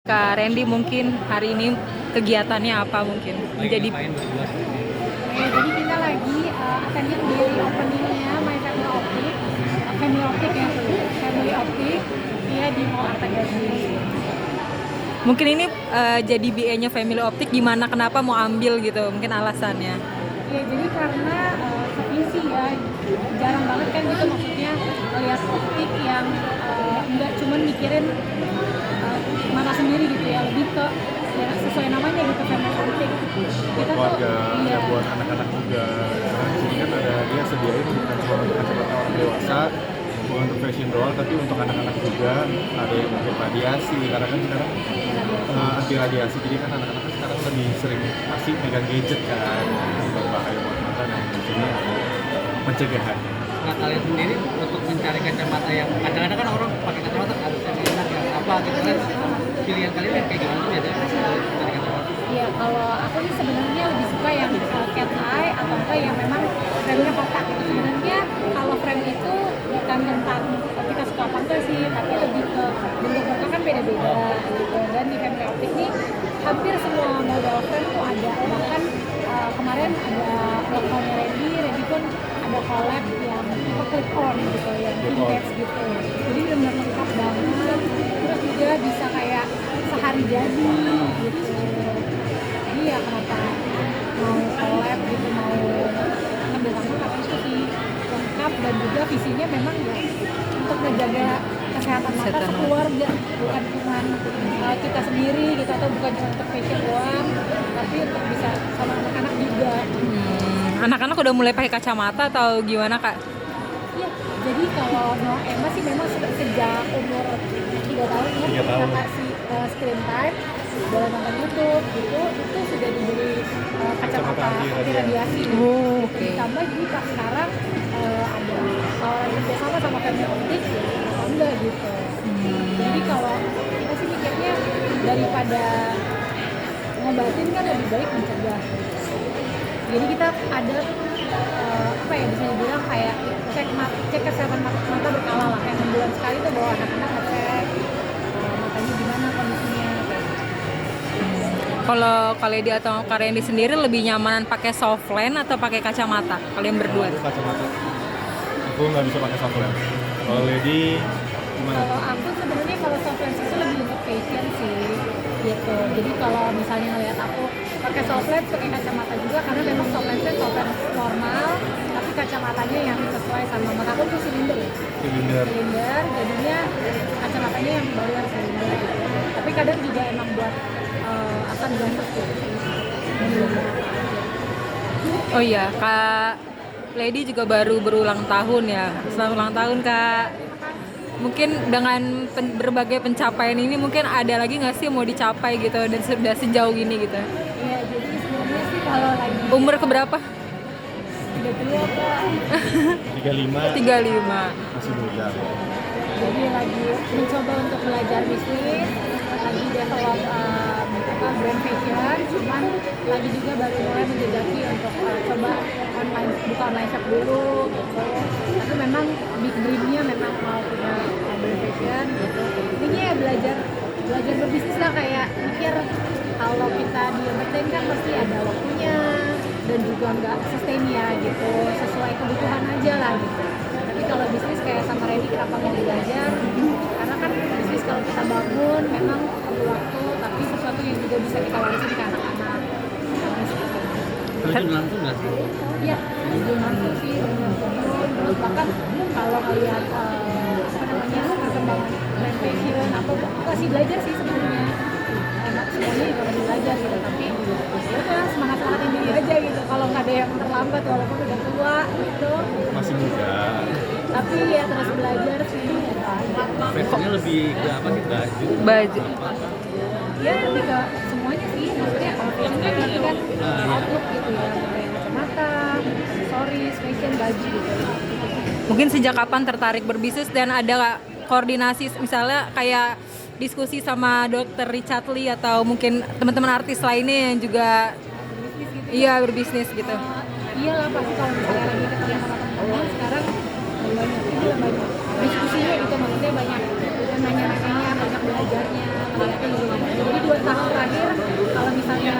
Kak Randy mungkin hari ini kegiatannya apa mungkin? Menjadi Jadi kita lagi attending di openingnya My Family Optic, Family Optic ya, Family Optic, dia di Mall Arta Gading. mungkin ini jadi BA-nya Family Optik gimana kenapa mau ambil gitu? Mungkin alasannya. Ya jadi karena sevisi ya, jarang banget kan gitu maksudnya lihat optik yang nggak cuma mikirin mata sendiri gitu ya, lebih ke ya, sesuai namanya gitu Family Optic. Kita keluarga, tuh ya buat anak-anak juga. Karena di sini kan ada dia sediain bukan cuma untuk kacamata orang dewasa, bukan untuk fashion doang, tapi untuk anak-anak juga. Ada yang mungkin radiasi, karena kan sekarang anti radiasi, jadi kan anak-anak kan sekarang lebih sering masih megang gadget kan, berbahaya buat mata. Dan di sini ada pencegahannya. Nah kalian sendiri untuk mencari kacamata yang kadang-kadang kan orang pakai kacamata harus yang enak yang apa gitu kan, pilihan kalian yang kayak gimana tuh biasanya mencari kacamata? Iya, kalau aku sih sebenarnya lebih suka yang cat eye atau enggak yang memang frame-nya kotak gitu. Sebenarnya kalau frame itu bukan tentang kita suka apa enggak sih, tapi lebih ke bentuk-bentuknya kan beda-beda gitu. Dan di Family Optic nih hampir semua model frame tuh ada. Bahkan kemarin ada lokalnya Randy pun ada collab yang clip on gitu, yang vintage gitu. Jadi benar-benar lengkap banget. Terus juga bisa kayak sehari jadi gitu. Iya, kenapa mau collab gitu, mau ngambil sama karena itu sih lengkap dan juga visinya memang ya untuk menjaga kesehatan mata sekeluarga, bukan cuma kita sendiri gitu atau bukan cuma untuk fashion doang, tapi untuk bisa sama anak-anak juga. Anak-anak udah mulai pakai kacamata atau gimana Kak? Iya, jadi kalau Emma sih memang sejak umur 3 tahun ya, 3 tahun. kita kasih screen time, boleh nonton YouTube gitu, itu sudah diberi kacamata anti radiasi. Oh, oke. Ditambah jadi pas sekarang ada tawaran kerjasama sama Family Optic, ya kenapa enggak gitu. Jadi kalau kita sih mikirnya daripada ngobatin kan lebih baik mencegah. Jadi kita ada apa ya bisa dibilang kayak cek kesehatan mata berkala lah, kayak 6 bulan sekali tuh bawa anak-anak ngecek matanya gimana kondisinya kayak gitu. Kalau Lady atau Kak Randy sendiri lebih nyamanan pakai soft lens atau pakai kacamata? Kalian berdua? Aku kacamata, aku nggak bisa pakai soft lens. Kalau Lady gimana? Kalau aku sebenarnya kalau soft lens itu lebih untuk fashion sih gitu. Jadi kalau misalnya ngeliat aku pakai soft lens, pakai kacamata juga karena memang soft lensnya soft lens normal, tapi kacamatanya yang sesuai sama mata aku tuh silinder ya. Silinder. Silinder, jadinya kacamatanya yang baru yang silinder gitu. Tapi kadang juga emang buat akan glasses gitu. Oh iya, Kak Lady juga baru berulang tahun ya. Selamat ulang tahun Kak. Mungkin dengan berbagai pencapaian ini mungkin ada lagi nggak sih yang mau dicapai gitu dan sudah sejauh ini gitu? Iya, jadi sebenarnya sih kalau lagi Umur keberapa? udah tua Kak, 35 35. masih muda. jadi lagi mencoba untuk belajar bisnis, lagi develop brand fashion, cuman lagi juga baru mulai menjajaki untuk coba buka online shop dulu gitu. Tapi memang big dream-nya memang mau punya brand fashion gitu. Intinya ya belajar berbisnis lah, kayak mikir kalau kita di entertain kan pasti ada waktunya dan juga nggak sustain ya gitu, sesuai kebutuhan aja lah gitu. Tapi kalau bisnis kayak sama Randy kenapa mau belajar, karena kan bisnis kalau kita bangun memang perlu waktu, tapi sesuatu yang juga bisa kita warisin ke anak-anak. Terjun langsung nggak sih? Iya, belum langsung sih, terus bahkan kalau ngeliat apa namanya perkembangan brand fashion atau masih belajar sih sebenarnya. Enak semuanya juga masih belajar gitu, tapi ya udah semangatin diri aja gitu. Kalau nggak ada yang terlambat walaupun udah tua gitu, Masih muda. tapi ya terus belajar sih. Fashionnya lebih ke apa sih, Baju. Ya lebih ke semuanya sih, maksudnya kalau fashion kan berarti kan outlook gitu ya, kayak kacamata, aksesoris, fashion, baju gitu. Mungkin sejak kapan tertarik berbisnis dan ada koordinasi misalnya kayak diskusi sama dokter Richard Lee atau mungkin teman-teman artis lainnya yang juga Bisnis gitu. iya berbisnis gitu. Iya lah, pasti kalau misalnya lagi ketemu sama teman-teman sekarang banyak diskusinya gitu, maksudnya banyak dan nanya-nanyanya, banyak belajarnya, gitu. Jadi 2 tahun terakhir kalau misalnya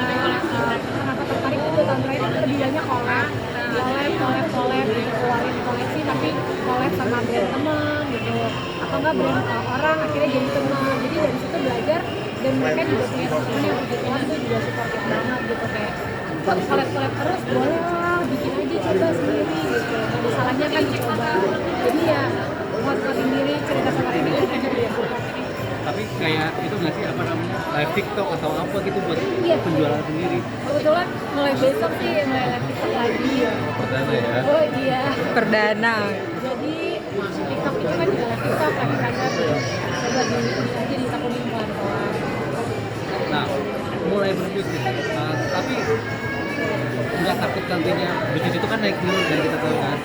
kenapa tertarik itu 2 tahun terakhir itu lebih banyak collab gitu, keluarin koleksi tapi collab sama brand temen gitu, atau enggak brand orang akhirnya jadi teman. Jadi dari situ belajar, dan mereka juga punya teman yang puji Tuhan tuh juga supportif banget gitu, kayak kok collab terus, boleh lah bikin aja, coba sendiri gitu, nggak ada salahnya kan dicoba. Jadi ya nguat-nguatin diri, cerita sama diri aja dia. Tapi kayak itu nggak sih apa namanya live TikTok atau apa gitu buat Iya. penjualan sendiri? Kebetulan mulai besok sih mulai live TikTok lagi. Perdana ya. Oh iya. Perdana. Jadi TikTok itu kan juga live TikTok kan karena coba diikutin aja, ditakutin pelan-pelan. Nah, mulai berbisnis, tapi nggak takut nantinya bisnis itu kan naik turun dari kita tahu kan.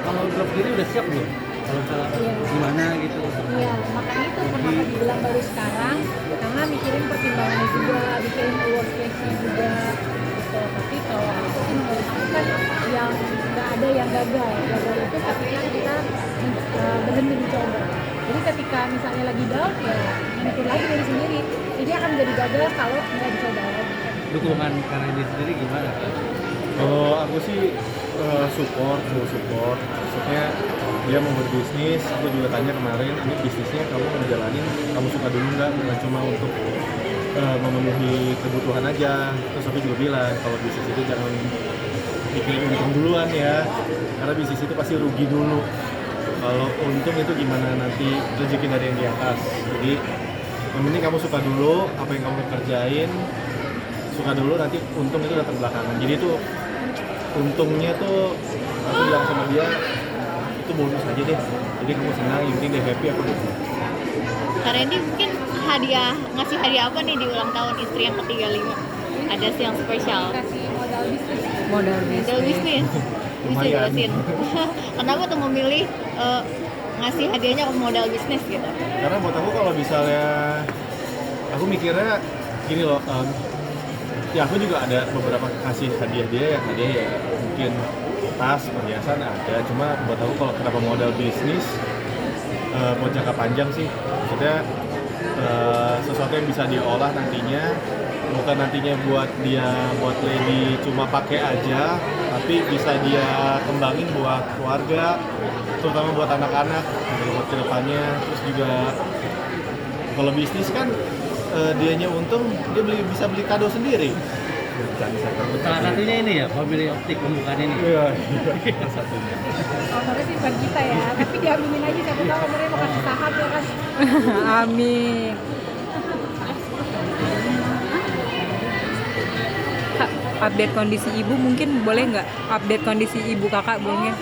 Kalau drop diri udah siap belum? Kalau salah Iya. gimana gitu? Iya, makanya itu kenapa dibilang baru sekarang, karena mikirin pertimbangannya juga, mikirin worst case-nya juga gitu. Tapi kalau aku sih menurut aku kan yang nggak ada yang gagal itu ketika kita berhenti mencoba. Jadi ketika misalnya lagi down, ya mikir lagi dari sendiri. Jadi akan menjadi gagal kalau nggak dicoba lagi. Dukungan karena ini sendiri gimana? Kalau aku sih support. Maksudnya dia mau berbisnis, aku juga tanya kemarin, ini bisnisnya kamu ngejalanin, kamu suka dulu nggak? Bukan cuma untuk memenuhi kebutuhan aja. Terus aku juga bilang, kalau bisnis itu jangan bikin untung duluan ya, karena bisnis itu pasti rugi dulu. Kalau untung itu gimana nanti rezeki dari yang di atas. Jadi yang penting kamu suka dulu apa yang kamu kerjain, suka dulu, nanti untung itu datang belakangan. Jadi itu untungnya tuh aku bilang sama dia itu bonus aja deh. Jadi kamu senang, yang penting dia happy, aku happy. Kak Randy mungkin ngasih hadiah apa nih di ulang tahun istri yang ke-35? Ada sih yang spesial. Kasih modal bisnis. Modal Modal bisnis. bisnis. Bisa Lumayan. jelasin. Kenapa tuh memilih ngasih hadiahnya ke modal bisnis gitu? Karena buat aku kalau misalnya aku mikirnya gini loh, ya aku juga ada beberapa kasih hadiah dia yang hadiah ya mungkin tas, perhiasan ada. Cuma buat aku kalau kenapa modal bisnis buat jangka panjang sih, maksudnya sesuatu yang bisa diolah nantinya, bukan nantinya buat lady cuma pakai aja, tapi bisa dia kembangin buat keluarga, terutama buat anak-anak buat kedepannya. Terus juga kalau bisnis kan dianya untung, dia bisa beli kado sendiri. Salah satunya ini ya, Family Optik pembukaan ini. Iya, salah satunya. Nomornya sih bukan kita ya, tapi diaminin aja, siapa tahu nomornya mau kasih saham ya kan. Amin. Kak, update kondisi ibu mungkin boleh nggak? Update kondisi ibu kakak boleh?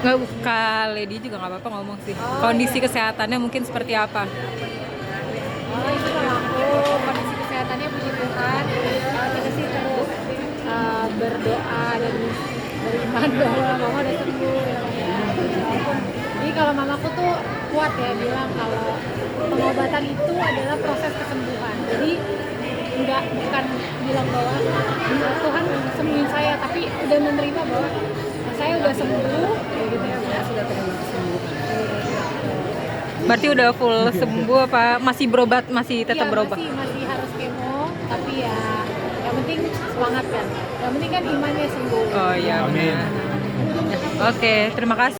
Nggak, Kak Lady juga nggak apa-apa ngomong sih. Kondisi kesehatannya mungkin seperti apa? Oh itu kalau aku kondisi kesehatannya puji Tuhan, kita sih terus berdoa dan beriman bahwa mama udah sembuh ya. Jadi kalau mamaku tuh kuat ya bilang kalau pengobatan itu adalah proses kesembuhan. Jadi bukan bilang bahwa Tuhan sembuhin saya, tapi udah menerima bahwa saya udah sembuh, kayak gitu ya, sudah terima kesembuhan. Berarti udah full sembuh apa masih berobat, masih tetap Iya, berobat? masih harus kemo, tapi ya yang penting semangat kan. Yang penting kan imannya sembuh. Oh iya Amin. benar. Oke, terima kasih.